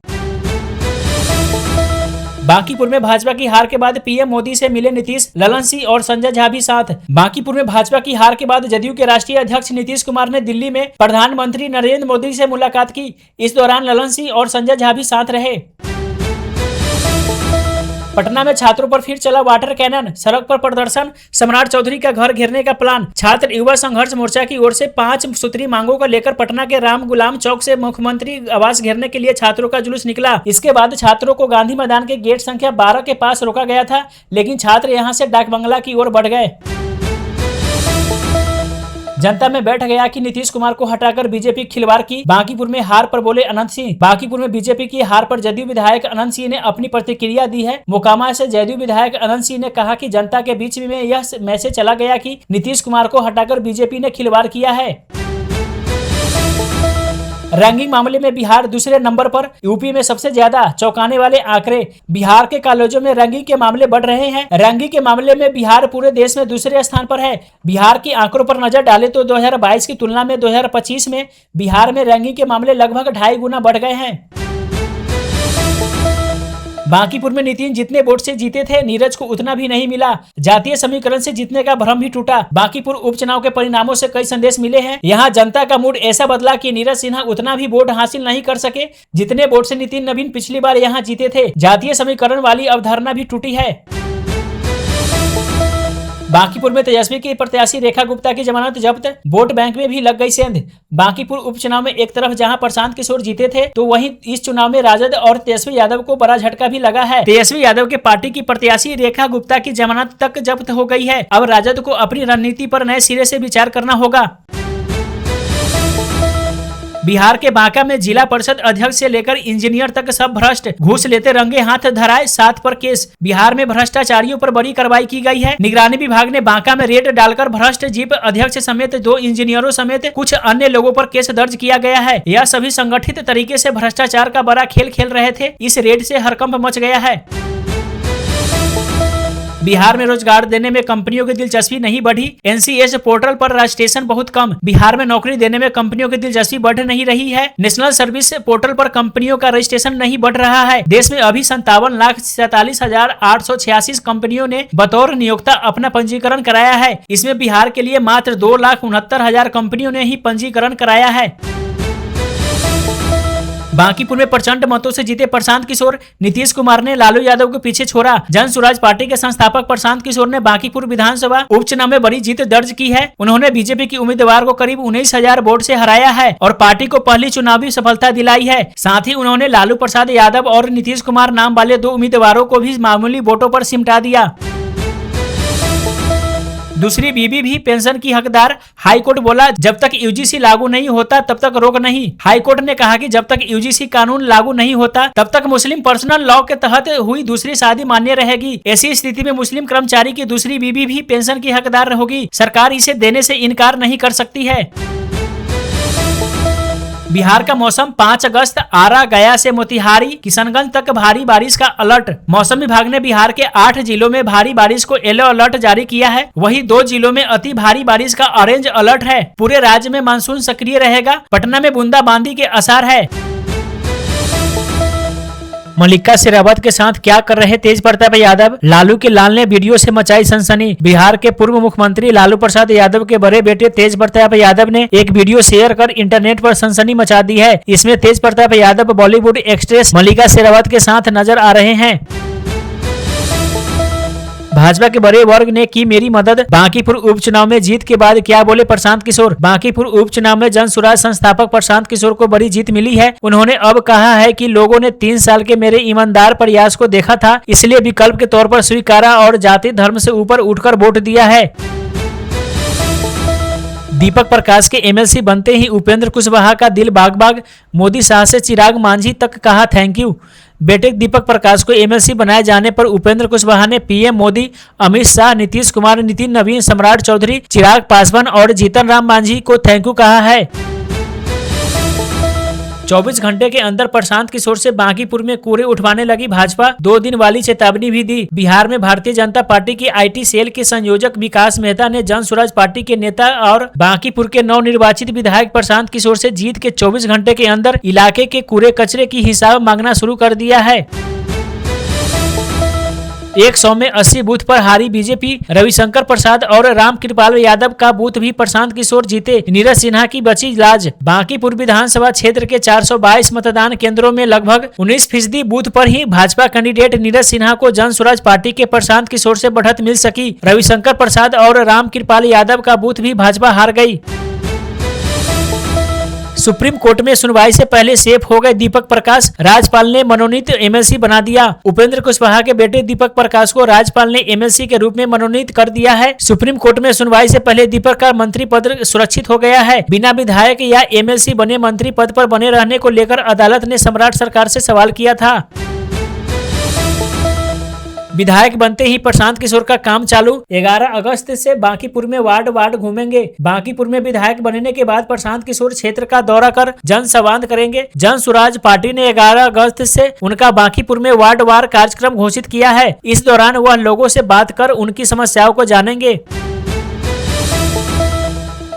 बांकीपुर में भाजपा की हार के बाद पीएम मोदी से मिले नीतीश, ललन सिंह और संजय झा भी साथ। बांकीपुर में भाजपा की हार के बाद जदयू के राष्ट्रीय अध्यक्ष नीतीश कुमार ने दिल्ली में प्रधानमंत्री नरेंद्र मोदी से मुलाकात की। इस दौरान ललन सिंह और संजय झा भी साथ रहे। पटना में छात्रों पर फिर चला वाटर कैनन, सड़क पर प्रदर्शन, सम्राट चौधरी का घर घेरने का प्लान। छात्र युवा संघर्ष मोर्चा की ओर से 5 सूत्री मांगों को लेकर पटना के राम गुलाम चौक से मुख्यमंत्री आवास घेरने के लिए छात्रों का जुलूस निकला। इसके बाद छात्रों को गांधी मैदान के गेट संख्या 12 के पास रोका गया था, लेकिन छात्र यहां से डाक बंगला की ओर बढ़ गए। जनता में बैठ गया कि नीतीश कुमार को हटाकर बीजेपी खिलवाड़ की। बांकीपुर में हार पर बोले अनंत सिंह। बांकीपुर में बीजेपी की हार पर जदयू विधायक अनंत सिंह ने अपनी प्रतिक्रिया दी है। मोकामा से जदयू विधायक अनंत सिंह ने कहा कि जनता के बीच में यह मैसेज चला गया कि नीतीश कुमार को हटाकर बीजेपी ने खिलवाड़ किया है। रैंकिंग मामले में बिहार दूसरे नंबर पर, यूपी में सबसे ज्यादा चौंकाने वाले आंकड़े। बिहार के कॉलेजों में रैंकिंग के मामले बढ़ रहे हैं। रैंकिंग के मामले में बिहार पूरे देश में दूसरे स्थान पर है। बिहार के आंकड़ों पर नजर डालें तो 2022 की तुलना में 2025 में बिहार में रैंकिंग के मामले लगभग 2.5 गुना बढ़ गए हैं। बांकीपुर में नितिन जितने वोट से जीते थे, नीरज को उतना भी नहीं मिला। जातीय समीकरण से जीतने का भ्रम भी टूटा। बांकीपुर उपचुनाव के परिणामों से कई संदेश मिले हैं। यहाँ जनता का मूड ऐसा बदला कि नीरज सिन्हा उतना भी वोट हासिल नहीं कर सके जितने वोट से नितिन नवीन पिछली बार यहाँ जीते थे। जातीय समीकरण वाली अवधारणा भी टूटी है। बांकीपुर में तेजस्वी की प्रत्याशी रेखा गुप्ता की जमानत जब्त, वोट बैंक में भी लग गई सेंध। बांकीपुर उपचुनाव में एक तरफ जहां प्रशांत किशोर जीते थे, तो वहीं इस चुनाव में राजद और तेजस्वी यादव को बड़ा झटका भी लगा है। तेजस्वी यादव के पार्टी की प्रत्याशी रेखा गुप्ता की जमानत तक जब्त हो गई है। अब राजद को अपनी रणनीति पर नए सिरे से विचार करना होगा। बिहार के बांका में जिला परिषद अध्यक्ष से लेकर इंजीनियर तक सब भ्रष्ट, घूस लेते रंगे हाथ धराए, 7 पर केस। बिहार में भ्रष्टाचारियों पर बड़ी कार्रवाई की गई है। निगरानी विभाग ने बांका में रेड डालकर भ्रष्ट जीप अध्यक्ष समेत 2 इंजीनियरों समेत कुछ अन्य लोगों पर केस दर्ज किया गया है। यह सभी संगठित तरीके से भ्रष्टाचार का बड़ा खेल खेल रहे थे। इस रेड से हड़कंप मच गया है। बिहार में रोजगार देने में कंपनियों की दिलचस्पी नहीं बढ़ी। एनसीएस पोर्टल पर रजिस्ट्रेशन बहुत कम। बिहार में नौकरी देने में कंपनियों की दिलचस्पी बढ़ नहीं रही है। नेशनल सर्विस पोर्टल पर कंपनियों का रजिस्ट्रेशन नहीं बढ़ रहा है। देश में अभी 57,47,886 कंपनियों ने बतौर नियोक्ता अपना पंजीकरण कराया है। इसमें बिहार के लिए मात्र 2,69,000 कंपनियों ने ही पंजीकरण कराया है। बांकीपुर में प्रचंड मतों से जीते प्रशांत किशोर, नीतीश कुमार ने लालू यादव को पीछे छोड़ा। जन स्वराज पार्टी के संस्थापक प्रशांत किशोर ने बांकीपुर विधानसभा उपचुनाव में बड़ी जीत दर्ज की है। उन्होंने बीजेपी की उम्मीदवार को करीब 19,000 वोट से हराया है और पार्टी को पहली चुनावी सफलता दिलाई है। साथ ही उन्होंने लालू प्रसाद यादव और नीतीश कुमार नाम वाले 2 उम्मीदवारों को भी मामूली वोटों पर सिमटा दिया। दूसरी बीबी भी पेंशन की हकदार। हाईकोर्ट बोला जब तक यूजीसी लागू नहीं होता तब तक रोक नहीं। हाईकोर्ट ने कहा कि जब तक यूजीसी कानून लागू नहीं होता तब तक मुस्लिम पर्सनल लॉ के तहत हुई दूसरी शादी मान्य रहेगी। ऐसी स्थिति में मुस्लिम कर्मचारी की दूसरी बीबी भी पेंशन की हकदार होगी। सरकार इसे देने से इनकार नहीं कर सकती है। बिहार का मौसम 5 अगस्त आरा, गया से मोतिहारी, किशनगंज तक भारी बारिश का अलर्ट। मौसम विभाग ने बिहार के 8 जिलों में भारी बारिश को येलो अलर्ट जारी किया है। वहीं 2 जिलों में अति भारी बारिश का ऑरेंज अलर्ट है। पूरे राज्य में मानसून सक्रिय रहेगा। पटना में बूंदाबांदी के आसार है। मल्लिका शेरावत के साथ क्या कर रहे तेज प्रताप यादव? लालू के लाल ने वीडियो से मचाई सनसनी। बिहार के पूर्व मुख्यमंत्री लालू प्रसाद यादव के बड़े बेटे तेज प्रताप यादव ने एक वीडियो शेयर कर इंटरनेट पर सनसनी मचा दी है। इसमें तेज प्रताप यादव बॉलीवुड एक्ट्रेस मल्लिका शेरावत के साथ नजर आ रहे हैं। भाजपा के बड़े वर्ग ने की मेरी मदद। बांकीपुर उपचुनाव में जीत के बाद क्या बोले प्रशांत किशोर? बांकीपुर उपचुनाव में जन सुराज संस्थापक प्रशांत किशोर को बड़ी जीत मिली है। उन्होंने अब कहा है कि लोगों ने 3 साल के मेरे ईमानदार प्रयास को देखा था, इसलिए विकल्प के तौर पर स्वीकारा और जाति धर्म से ऊपर उठकर वोट दिया है। दीपक प्रकाश के एमएलसी बनते ही उपेंद्र कुशवाहा का दिल बाग बाग। मोदी शाह से चिराग मांझी तक कहा थैंक यू। बेटे दीपक प्रकाश को एमएलसी बनाए जाने पर उपेंद्र कुशवाहा ने पीएम मोदी, अमित शाह, नीतीश कुमार, नितिन नवीन, सम्राट चौधरी, चिराग पासवान और जीतन राम मांझी को थैंक यू कहा है। 24 घंटे के अंदर प्रशांत किशोर से बांकीपुर में कूड़े उठवाने लगी भाजपा। 2 दिन वाली चेतावनी भी दी। बिहार में भारतीय जनता पार्टी की आईटी सेल के संयोजक विकास मेहता ने जन स्वराज पार्टी के नेता और बांकीपुर के नवनिर्वाचित विधायक प्रशांत किशोर से जीत के 24 घंटे के अंदर इलाके के कूड़े कचरे की हिसाब मांगना शुरू कर दिया है। 100 में 80 बूथ पर हारी बीजेपी। रविशंकर प्रसाद और रामकृपाल यादव का बूथ भी प्रशांत किशोर जीते। नीरज सिन्हा की बची लाज। बांकीपुर विधानसभा क्षेत्र के 422 मतदान केंद्रों में लगभग 19% बूथ पर ही भाजपा कैंडिडेट नीरज सिन्हा को जन स्वराज पार्टी के प्रशांत किशोर से बढ़त मिल सकी। रविशंकर प्रसाद और रामकृपाल यादव का बूथ भी भाजपा हार गई। सुप्रीम कोर्ट में सुनवाई से पहले सेफ हो गए दीपक प्रकाश। राज्यपाल ने मनोनीत एमएलसी बना दिया। उपेंद्र कुशवाहा के बेटे दीपक प्रकाश को राज्यपाल ने एमएलसी के रूप में मनोनीत कर दिया है। सुप्रीम कोर्ट में सुनवाई से पहले दीपक का मंत्री पद सुरक्षित हो गया है। बिना विधायक या एमएलसी बने मंत्री पद पर बने रहने को लेकर अदालत ने सम्राट सरकार से सवाल किया था। विधायक बनते ही प्रशांत किशोर का काम चालू। 11 अगस्त से बांकीपुर में वार्ड घूमेंगे। बांकीपुर में विधायक बनने के बाद प्रशांत किशोर क्षेत्र का दौरा कर जन संवाद करेंगे। जन स्वराज पार्टी ने 11 अगस्त से उनका बांकीपुर में वार्ड वार कार्यक्रम घोषित किया है। इस दौरान वह लोगों से बात कर उनकी समस्याओं को जानेंगे।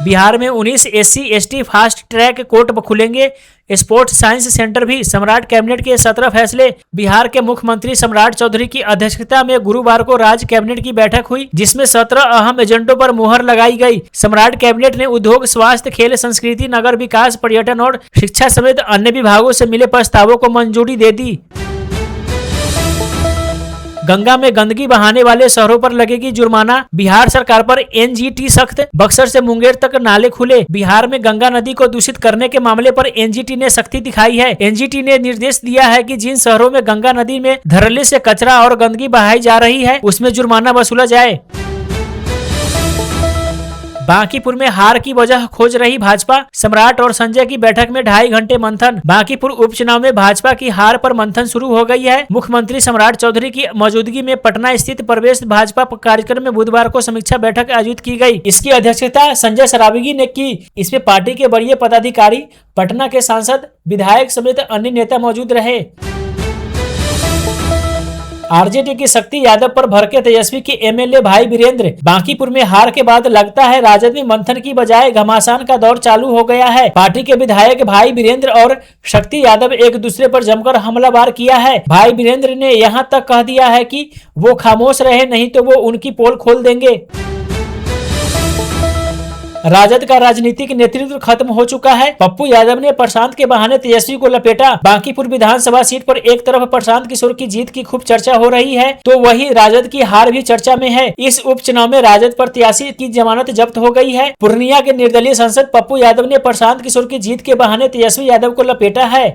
बिहार में 19 SC/ST फास्ट ट्रैक कोर्ट खुलेंगे। स्पोर्ट्स साइंस सेंटर भी। सम्राट कैबिनेट के 17 फैसले। बिहार के मुख्यमंत्री सम्राट चौधरी की अध्यक्षता में गुरुवार को राज्य कैबिनेट की बैठक हुई, जिसमें 17 अहम एजेंडों पर मुहर लगाई गई। सम्राट कैबिनेट ने उद्योग, स्वास्थ्य, खेल, संस्कृति, नगर विकास, पर्यटन और शिक्षा समेत अन्य विभागों से मिले प्रस्तावों को मंजूरी दे दी। गंगा में गंदगी बहाने वाले शहरों पर लगेगी जुर्माना। बिहार सरकार पर एनजीटी सख्त। बक्सर से मुंगेर तक नाले खुले। बिहार में गंगा नदी को दूषित करने के मामले पर एनजीटी ने सख्ती दिखाई है। एनजीटी ने निर्देश दिया है कि जिन शहरों में गंगा नदी में धड़ल्ले से कचरा और गंदगी बहाई जा रही है, उसमें जुर्माना वसूला जाए। बांकीपुर में हार की वजह खोज रही भाजपा। सम्राट और संजय की बैठक में 2.5 घंटे मंथन। बांकीपुर उपचुनाव में भाजपा की हार पर मंथन शुरू हो गई है। मुख्यमंत्री सम्राट चौधरी की मौजूदगी में पटना स्थित प्रवेश भाजपा कार्यक्रम में बुधवार को समीक्षा बैठक आयोजित की गई। इसकी अध्यक्षता संजय सरावगी ने की। इसमें पार्टी के वरीय पदाधिकारी, पटना के सांसद, विधायक समेत अन्य नेता मौजूद रहे। आरजेडी की शक्ति यादव पर भड़के तेजस्वी के एमएलए भाई वीरेंद्र। बांकीपुर में हार के बाद लगता है राजद में मंथन की बजाय घमासान का दौर चालू हो गया है। पार्टी के विधायक भाई वीरेंद्र और शक्ति यादव एक दूसरे पर जमकर हमलावार किया है। भाई वीरेंद्र ने यहां तक कह दिया है कि वो खामोश रहे, नहीं तो वो उनकी पोल खोल देंगे। राजद का राजनीतिक नेतृत्व खत्म हो चुका है। पप्पू यादव ने प्रशांत के बहाने तेजस्वी को लपेटा। बांकीपुर विधानसभा सीट पर एक तरफ प्रशांत किशोर की जीत की खूब चर्चा हो रही है, तो वही राजद की हार भी चर्चा में है। इस उपचुनाव में राजद प्रत्याशी की जमानत जब्त हो गई है। पूर्णिया के निर्दलीय सांसद पप्पू यादव ने प्रशांत किशोर की जीत के बहाने तेजस्वी यादव को लपेटा है।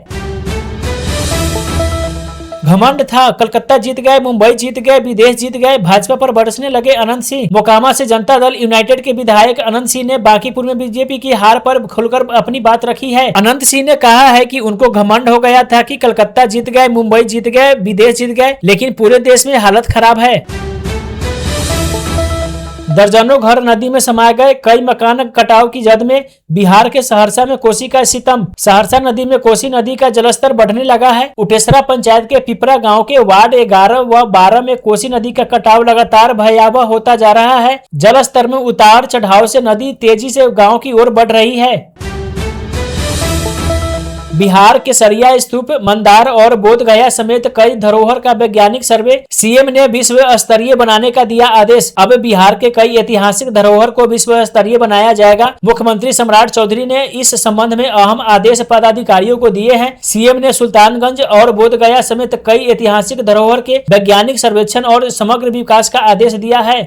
घमंड था, कलकत्ता जीत गए, मुंबई जीत गए, विदेश जीत गए, भाजपा पर बरसने लगे अनंत सिंह। मोकामा से जनता दल यूनाइटेड के विधायक अनंत सिंह ने बांकीपुर में बीजेपी की हार पर खुलकर अपनी बात रखी है। अनंत सिंह ने कहा है कि उनको घमंड हो गया था कि कलकत्ता जीत गए, मुंबई जीत गए, विदेश जीत गए, लेकिन पूरे देश में हालत खराब है। दर्जनों घर नदी में समा गए, कई मकान कटाव की जद में। बिहार के सहरसा में कोसी का सितम। सहरसा नदी में कोसी नदी का जलस्तर बढ़ने लगा है। उटेसरा पंचायत के पिपरा गांव के वार्ड 11 व 12 में कोसी नदी का कटाव लगातार भयावह होता जा रहा है। जलस्तर में उतार चढ़ाव से नदी तेजी से गांव की ओर बढ़ रही है। बिहार के सरिया स्तूप, मंदार और बोधगया समेत कई धरोहर का वैज्ञानिक सर्वे। सीएम ने विश्व स्तरीय बनाने का दिया आदेश। अब बिहार के कई ऐतिहासिक धरोहर को विश्व स्तरीय बनाया जाएगा। मुख्यमंत्री सम्राट चौधरी ने इस संबंध में अहम आदेश पदाधिकारियों को दिए हैं। सीएम ने सुल्तानगंज और बोधगया समेत कई ऐतिहासिक धरोहर के वैज्ञानिक सर्वेक्षण और समग्र विकास का आदेश दिया है।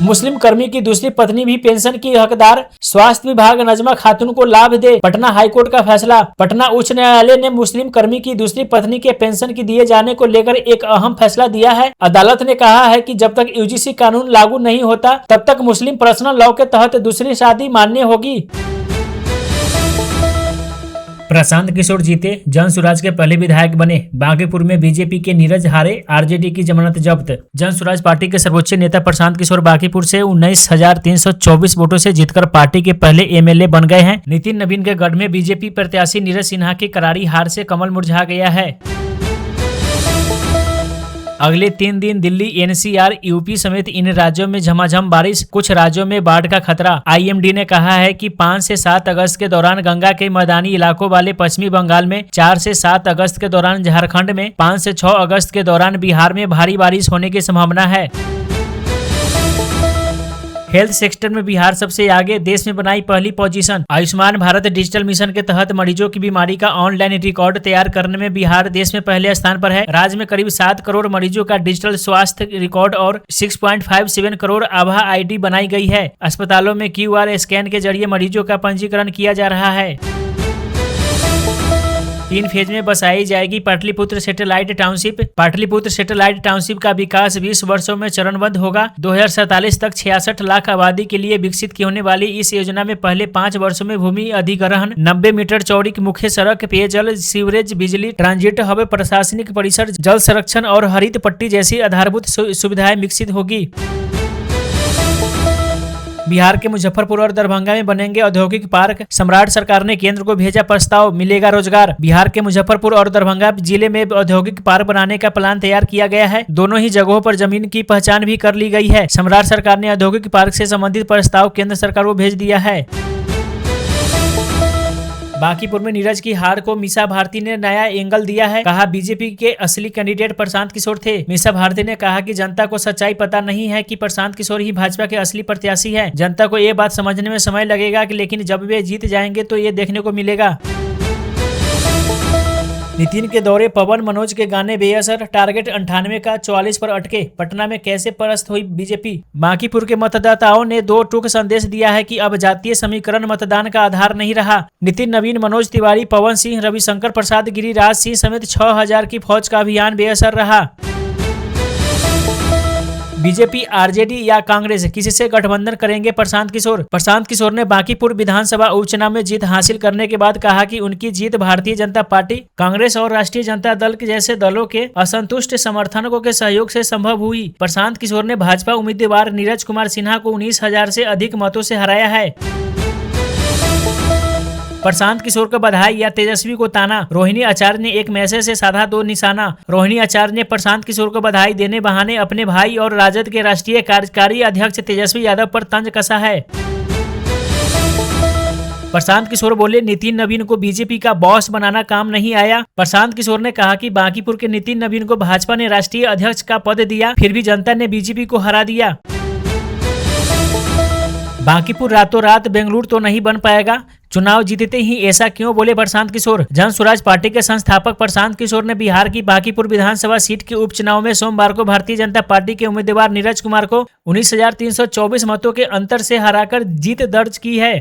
मुस्लिम कर्मी की दूसरी पत्नी भी पेंशन की हकदार। स्वास्थ्य विभाग नजमा खातून को लाभ दे, पटना हाईकोर्ट का फैसला। पटना उच्च न्यायालय ने मुस्लिम कर्मी की दूसरी पत्नी के पेंशन की दिए जाने को लेकर एक अहम फैसला दिया है। अदालत ने कहा है कि जब तक यूजीसी कानून लागू नहीं होता तब तक मुस्लिम पर्सनल लॉ के तहत दूसरी शादी मान्य होगी। प्रशांत किशोर जीते, जनसुराज के पहले विधायक बने। बांकीपुर में बीजेपी के नीरज हारे, आरजेडी की जमानत जब्त। जनसुराज पार्टी के सर्वोच्च नेता प्रशांत किशोर बांकीपुर से 19,324 वोटों से जीतकर पार्टी के पहले एमएलए बन गए हैं। नितिन नवीन के गढ़ में बीजेपी प्रत्याशी नीरज सिन्हा की करारी हार से कमल मुरझा गया है। अगले 3 दिन दिल्ली, एनसीआर, यूपी समेत इन राज्यों में झमाझम बारिश, कुछ राज्यों में बाढ़ का खतरा। आईएमडी ने कहा है कि 5 से 7 अगस्त के दौरान गंगा के मैदानी इलाकों वाले पश्चिमी बंगाल में, 4 से 7 अगस्त के दौरान झारखंड में, 5 से 6 अगस्त के दौरान बिहार में भारी बारिश होने की संभावना है। हेल्थ सेक्टर में बिहार सबसे आगे, देश में बनाई पहली position. Ayushman Bharat digital mission के तहत मरीजों की बीमारी का ऑनलाइन रिकॉर्ड तैयार करने में बिहार देश में पहले स्थान पर है। राज्य में करीब 7 करोड़ मरीजों का डिजिटल स्वास्थ्य रिकॉर्ड और 6.57 करोड़ आभा आईडी बनाई गई है। अस्पतालों में QR स्कैन के जरिए मरीजों का पंजीकरण किया जा रहा है। 3 फेज में बसाई जाएगी Pataliputra satellite township. Pataliputra satellite township का विकास 20 वर्षों में चरणबद्ध होगा। 2047 तक 66 लाख आबादी के लिए विकसित होने वाली इस योजना में पहले 5 वर्षों में भूमि अधिग्रहण, 90 मीटर चौड़ी मुख्य सड़क, पेयजल, सीवरेज, बिजली, ट्रांजिट हब, प्रशासनिक परिसर, जल संरक्षण और हरित पट्टी जैसी आधारभूत सुविधाएं विकसित होगी। बिहार के मुजफ्फरपुर और दरभंगा में बनेंगे औद्योगिक पार्क। सम्राट सरकार ने केंद्र को भेजा प्रस्ताव, मिलेगा रोजगार। बिहार के मुजफ्फरपुर और दरभंगा जिले में औद्योगिक पार्क बनाने का प्लान तैयार किया गया है। दोनों ही जगहों पर जमीन की पहचान भी कर ली गई है। सम्राट सरकार ने औद्योगिक पार्क से संबंधित प्रस्ताव केंद्र सरकार को भेज दिया है। बांकीपुर में नीरज की हार को मीसा भारती ने नया एंगल दिया है। कहा बीजेपी के असली कैंडिडेट प्रशांत किशोर थे। मीसा भारती ने कहा कि जनता को सच्चाई पता नहीं है कि प्रशांत किशोर ही भाजपा के असली प्रत्याशी हैं। जनता को ये बात समझने में समय लगेगा कि लेकिन जब वे जीत जाएंगे तो ये देखने को मिलेगा। नितिन के दौरे, पवन मनोज के गाने बेअसर, टारगेट 98 का 44 पर अटके। पटना में कैसे परास्त हुई बीजेपी। बांकीपुर के मतदाताओं ने 2 टूक संदेश दिया है कि अब जातीय समीकरण मतदान का आधार नहीं रहा। नितिन नवीन, मनोज तिवारी, पवन सिंह, रविशंकर प्रसाद, गिरिराज सिंह समेत 6000 की फौज का अभियान बेअसर रहा। बीजेपी, आरजेडी या कांग्रेस, किसी से गठबंधन करेंगे प्रशांत किशोर। प्रशांत किशोर ने बांकीपुर विधानसभा उपचुनाव में जीत हासिल करने के बाद कहा कि उनकी जीत भारतीय जनता पार्टी, कांग्रेस और राष्ट्रीय जनता दल के जैसे दलों के असंतुष्ट समर्थकों के सहयोग से संभव हुई। प्रशांत किशोर ने भाजपा उम्मीदवार नीरज कुमार सिन्हा को 19,000 से अधिक मतों से हराया है। प्रशांत किशोर को बधाई या तेजस्वी को ताना। रोहिणी आचार्य ने एक मैसेज से साधा 2 निशाना। रोहिणी आचार्य ने प्रशांत किशोर को बधाई देने बहाने अपने भाई और राजद के राष्ट्रीय कार्यकारी अध्यक्ष तेजस्वी यादव पर तंज कसा है। प्रशांत किशोर बोले, नितिन नवीन को बीजेपी का बॉस बनाना काम नहीं आया। प्रशांत किशोर ने कहा कि बांकीपुर के नितिन नवीन को भाजपा ने राष्ट्रीय अध्यक्ष का पद दिया, फिर भी जनता ने बीजेपी को हरा दिया। बांकीपुर रातों रात बेंगलुरु तो नहीं बन पाएगा, चुनाव जीतते ही ऐसा क्यों, बोले प्रशांत किशोर। जनसुराज पार्टी के संस्थापक प्रशांत किशोर ने बिहार की बांकीपुर विधानसभा सीट के उपचुनाव में सोमवार को भारतीय जनता पार्टी के उम्मीदवार नीरज कुमार को 19,324 मतों के अंतर से हराकर जीत दर्ज की है।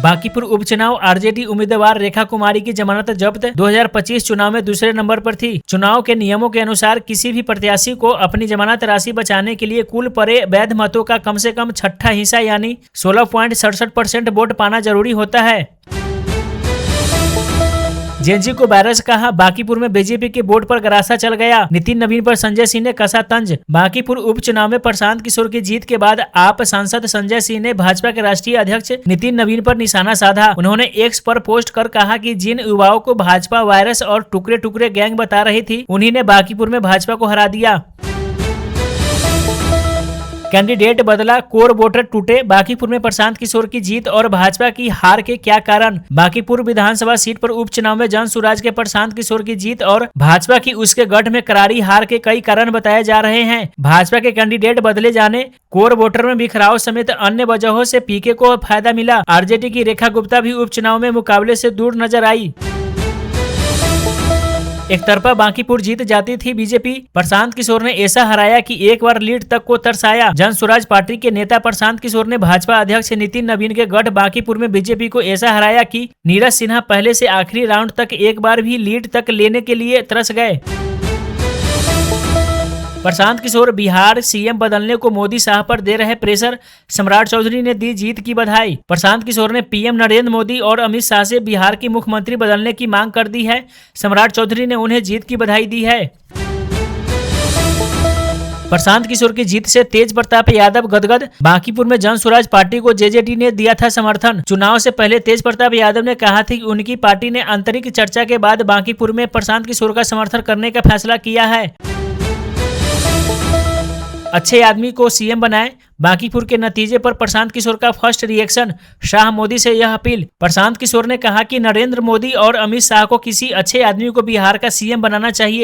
बांकीपुर उपचुनाव आरजेडी उम्मीदवार रेखा कुमारी की जमानत जब्त 2025 चुनाव में दूसरे नंबर पर थी। चुनाव के नियमों के अनुसार किसी भी प्रत्याशी को अपनी जमानत राशि बचाने के लिए कुल पड़े वैध मतों का कम से कम छठा हिस्सा यानी 16.67% वोट पाना जरूरी होता है। जेएनजी को वायरस कहा, बांकीपुर में बीजेपी के बोर्ड पर गरासा चल गया। नितिन नवीन पर संजय सिंह ने कसा तंज। बांकीपुर उपचुनाव में प्रशांत किशोर की जीत के बाद आप सांसद संजय सिंह ने भाजपा के राष्ट्रीय अध्यक्ष नितिन नवीन पर निशाना साधा। उन्होंने एक्स पर पोस्ट कर कहा कि जिन युवाओं को भाजपा वायरस और टुकड़े टुकड़े गैंग बता रही थी, उन्हीं ने बांकीपुर में भाजपा को हरा दिया। कैंडिडेट बदला, कोर वोटर टूटे। बांकीपुर में प्रशांत किशोर की जीत और भाजपा की हार के क्या कारण? बांकीपुर विधानसभा सीट पर उपचुनाव में जन सुराज के प्रशांत किशोर की जीत और भाजपा की उसके गढ़ में करारी हार के कई कारण बताए जा रहे हैं। भाजपा के कैंडिडेट बदले जाने, कोर वोटर में बिखराव समेत अन्य वजहों से पीके को फायदा मिला। आरजेडी की रेखा गुप्ता भी उपचुनाव में मुकाबले से दूर नजर आई। एक तरफा बांकीपुर जीत जाती थी बीजेपी, प्रशांत किशोर ने ऐसा हराया कि एक बार लीड तक को तरसाया। जन स्वराज पार्टी के नेता प्रशांत किशोर ने भाजपा अध्यक्ष नितिन नवीन के गढ़ बांकीपुर में बीजेपी को ऐसा हराया कि नीरज सिन्हा पहले से आखिरी राउंड तक एक बार भी लीड तक लेने के लिए तरस गए। प्रशांत किशोर बिहार सीएम बदलने को मोदी शाह पर दे रहे प्रेशर, सम्राट चौधरी ने दी जीत की बधाई। प्रशांत किशोर ने पीएम नरेंद्र मोदी और अमित शाह से बिहार की मुख्यमंत्री बदलने की मांग कर दी है। सम्राट चौधरी ने उन्हें जीत की बधाई दी है। प्रशांत किशोर की जीत से तेज प्रताप यादव गदगद। बांकीपुर में जन स्वराज पार्टी को जेजेडी ने दिया था समर्थन। चुनाव से पहले तेज प्रताप यादव ने कहा था कि उनकी पार्टी ने आंतरिक चर्चा के बाद बांकीपुर में प्रशांत किशोर का समर्थन करने का फैसला किया है। अच्छे आदमी को सीएम बनाए, बांकीपुर के नतीजे पर प्रशांत किशोर का फर्स्ट रिएक्शन। शाह मोदी से यह अपील। प्रशांत किशोर ने कहा कि नरेंद्र मोदी और अमित शाह को किसी अच्छे आदमी को बिहार का सीएम बनाना चाहिए।